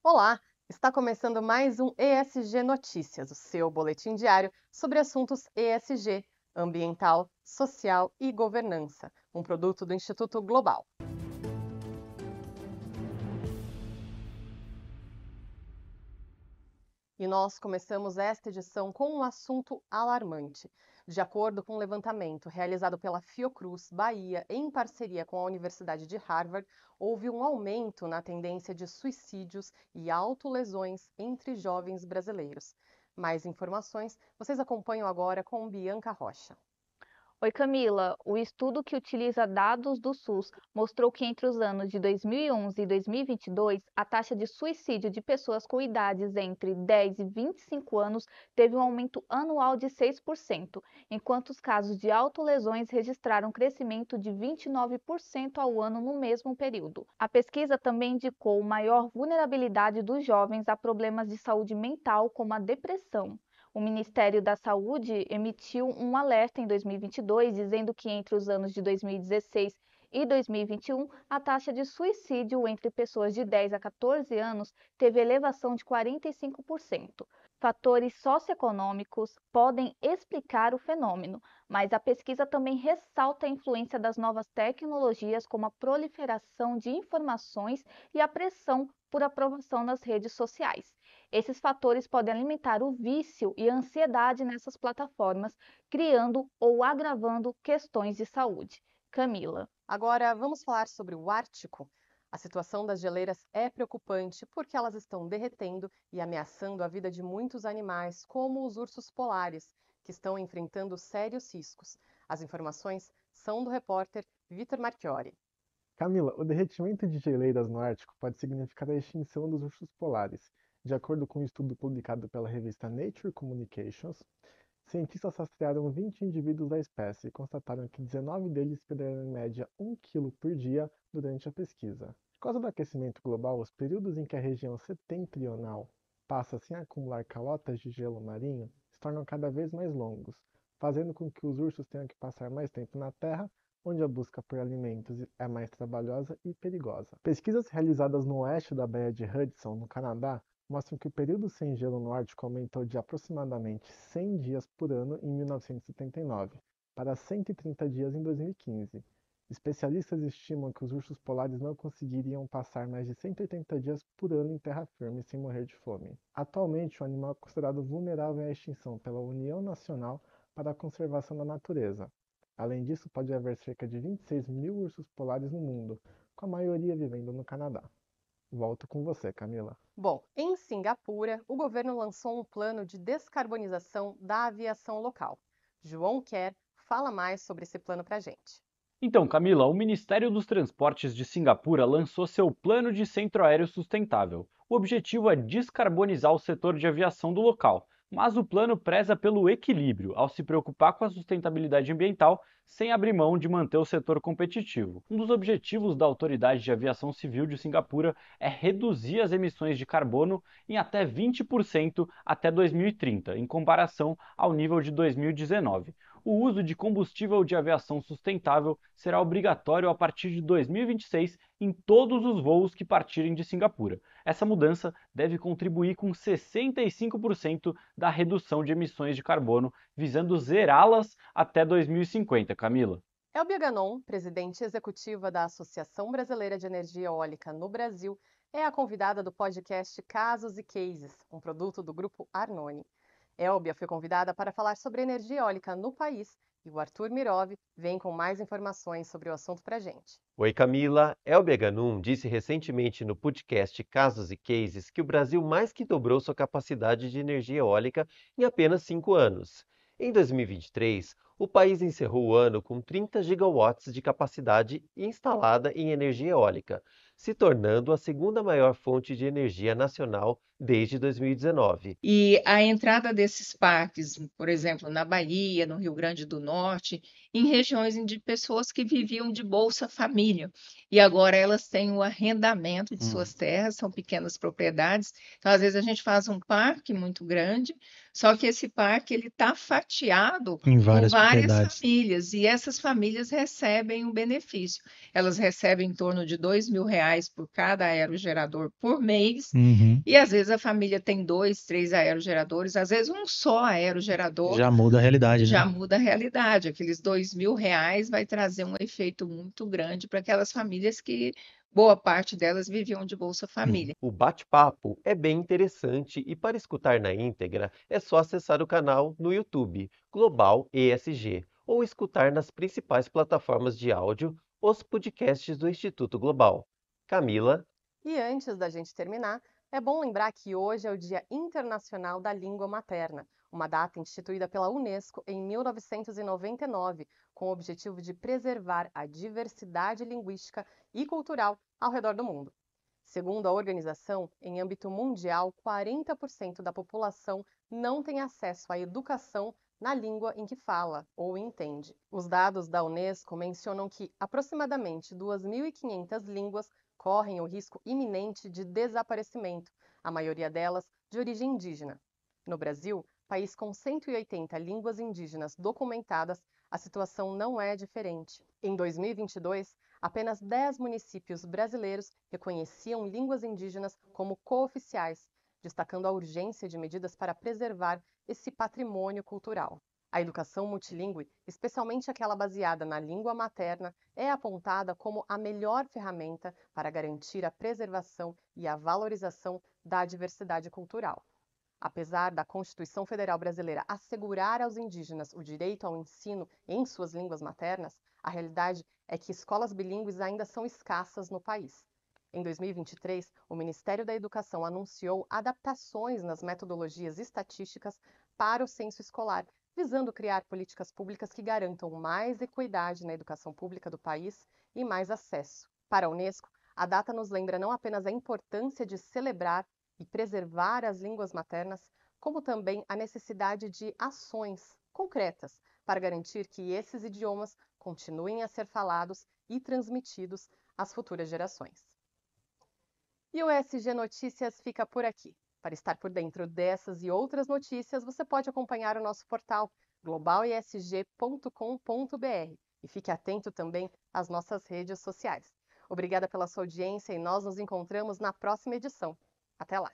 Olá, está começando mais um ESG Notícias, o seu boletim diário sobre assuntos ESG, ambiental, social e governança, um produto do Instituto Global. E nós começamos esta edição com um assunto alarmante. De acordo com um levantamento realizado pela Fiocruz Bahia, em parceria com a Universidade de Harvard, houve um aumento na tendência de suicídios e autolesões entre jovens brasileiros. Mais informações vocês acompanham agora com Bianca Rocha. Oi, Camila. O estudo que utiliza dados do SUS mostrou que entre os anos de 2011 e 2022, a taxa de suicídio de pessoas com idades entre 10 e 25 anos teve um aumento anual de 6%, enquanto os casos de autolesões registraram um crescimento de 29% ao ano no mesmo período. A pesquisa também indicou maior vulnerabilidade dos jovens a problemas de saúde mental, como a depressão. O Ministério da Saúde emitiu um alerta em 2022, dizendo que entre os anos de 2016 e 2021, a taxa de suicídio entre pessoas de 10 a 14 anos teve elevação de 45%. Fatores socioeconômicos podem explicar o fenômeno, mas a pesquisa também ressalta a influência das novas tecnologias, como a proliferação de informações e a pressão por aprovação nas redes sociais. Esses fatores podem alimentar o vício e a ansiedade nessas plataformas, criando ou agravando questões de saúde. Camila. Agora vamos falar sobre o Ártico. A situação das geleiras é preocupante porque elas estão derretendo e ameaçando a vida de muitos animais, como os ursos polares, que estão enfrentando sérios riscos. As informações são do repórter Vitor Marchiori. Camila, o derretimento de geleiras no Ártico pode significar a extinção dos ursos polares. De acordo com um estudo publicado pela revista Nature Communications, cientistas rastrearam 20 indivíduos da espécie e constataram que 19 deles perderam em média 1 quilo por dia durante a pesquisa. Por causa do aquecimento global, os períodos em que a região setentrional passa sem acumular calotas de gelo marinho se tornam cada vez mais longos, fazendo com que os ursos tenham que passar mais tempo na Terra, onde a busca por alimentos é mais trabalhosa e perigosa. Pesquisas realizadas no oeste da Baía de Hudson, no Canadá, mostram que o período sem gelo no Ártico aumentou de aproximadamente 100 dias por ano em 1979 para 130 dias em 2015. Especialistas estimam que os ursos polares não conseguiriam passar mais de 180 dias por ano em terra firme sem morrer de fome. Atualmente, o animal é considerado vulnerável à extinção pela União Nacional para a Conservação da Natureza. Além disso, pode haver cerca de 26 mil ursos polares no mundo, com a maioria vivendo no Canadá. Volto com você, Camila. Bom, em Singapura, o governo lançou um plano de descarbonização da aviação local. João Kerr fala mais sobre esse plano para a gente. Então, Camila, o Ministério dos Transportes de Singapura lançou seu Plano de Centro Aéreo Sustentável. O objetivo é descarbonizar o setor de aviação do local, mas o plano preza pelo equilíbrio ao se preocupar com a sustentabilidade ambiental sem abrir mão de manter o setor competitivo. Um dos objetivos da Autoridade de Aviação Civil de Singapura é reduzir as emissões de carbono em até 20% até 2030, em comparação ao nível de 2019. O uso de combustível de aviação sustentável será obrigatório a partir de 2026 em todos os voos que partirem de Singapura. Essa mudança deve contribuir com 65% da redução de emissões de carbono, visando zerá-las até 2050, Camila. Elbia Ganon, presidente executiva da Associação Brasileira de Energia Eólica no Brasil, é a convidada do podcast Casos e Cases, um produto do grupo Arnone. Elbia foi convidada para falar sobre energia eólica no país e o Arthur Mirov vem com mais informações sobre o assunto para a gente. Oi, Camila. Elbia Ganum disse recentemente no podcast Casos e Cases que o Brasil mais que dobrou sua capacidade de energia eólica em apenas 5 anos. Em 2023, o país encerrou o ano com 30 gigawatts de capacidade instalada em energia eólica, se tornando a segunda maior fonte de energia nacional desde 2019. E a entrada desses parques, por exemplo, na Bahia, no Rio Grande do Norte, em regiões de pessoas que viviam de Bolsa Família, e agora elas têm o arrendamento de suas terras, são pequenas propriedades. Então, às vezes, a gente faz um parque muito grande, Só que esse parque ele está fatiado Em com várias várias propriedades. famílias e essas famílias recebem um benefício. Elas recebem em torno de R$ 2.000 por cada aerogerador por mês. Uhum. E às vezes a família tem 2, 3 aerogeradores, às vezes um só aerogerador Já muda a realidade, já né? muda a realidade. Aqueles R$ 2.000 vai trazer um efeito muito grande para aquelas famílias que boa parte delas viviam de Bolsa Família. O bate-papo é bem interessante e para escutar na íntegra é só acessar o canal no YouTube Global ESG ou escutar nas principais plataformas de áudio os podcasts do Instituto Global. Camila, E antes da gente terminar, é bom lembrar que hoje é o Dia Internacional da Língua Materna, uma data instituída pela Unesco em 1999, com o objetivo de preservar a diversidade linguística e cultural ao redor do mundo. Segundo a organização, em âmbito mundial, 40% da população não tem acesso à educação na língua em que fala ou entende. Os dados da Unesco mencionam que aproximadamente 2.500 línguas correm o risco iminente de desaparecimento, a maioria delas de origem indígena. No Brasil, país com 180 línguas indígenas documentadas, a situação não é diferente. Em 2022, apenas 10 municípios brasileiros reconheciam línguas indígenas como cooficiais, destacando a urgência de medidas para preservar esse patrimônio cultural. A educação multilingüe, especialmente aquela baseada na língua materna, é apontada como a melhor ferramenta para garantir a preservação e a valorização da diversidade cultural. Apesar da Constituição Federal Brasileira assegurar aos indígenas o direito ao ensino em suas línguas maternas, a realidade é que escolas bilíngues ainda são escassas no país. Em 2023, o Ministério da Educação anunciou adaptações nas metodologias estatísticas para o censo escolar, visando criar políticas públicas que garantam mais equidade na educação pública do país e mais acesso. Para a Unesco, a data nos lembra não apenas a importância de celebrar e preservar as línguas maternas, como também a necessidade de ações concretas para garantir que esses idiomas continuem a ser falados e transmitidos às futuras gerações. E o ESG Notícias fica por aqui. Para estar por dentro dessas e outras notícias, você pode acompanhar o nosso portal globalesg.com.br e fique atento também às nossas redes sociais. Obrigada pela sua audiência e nós nos encontramos na próxima edição. Até lá!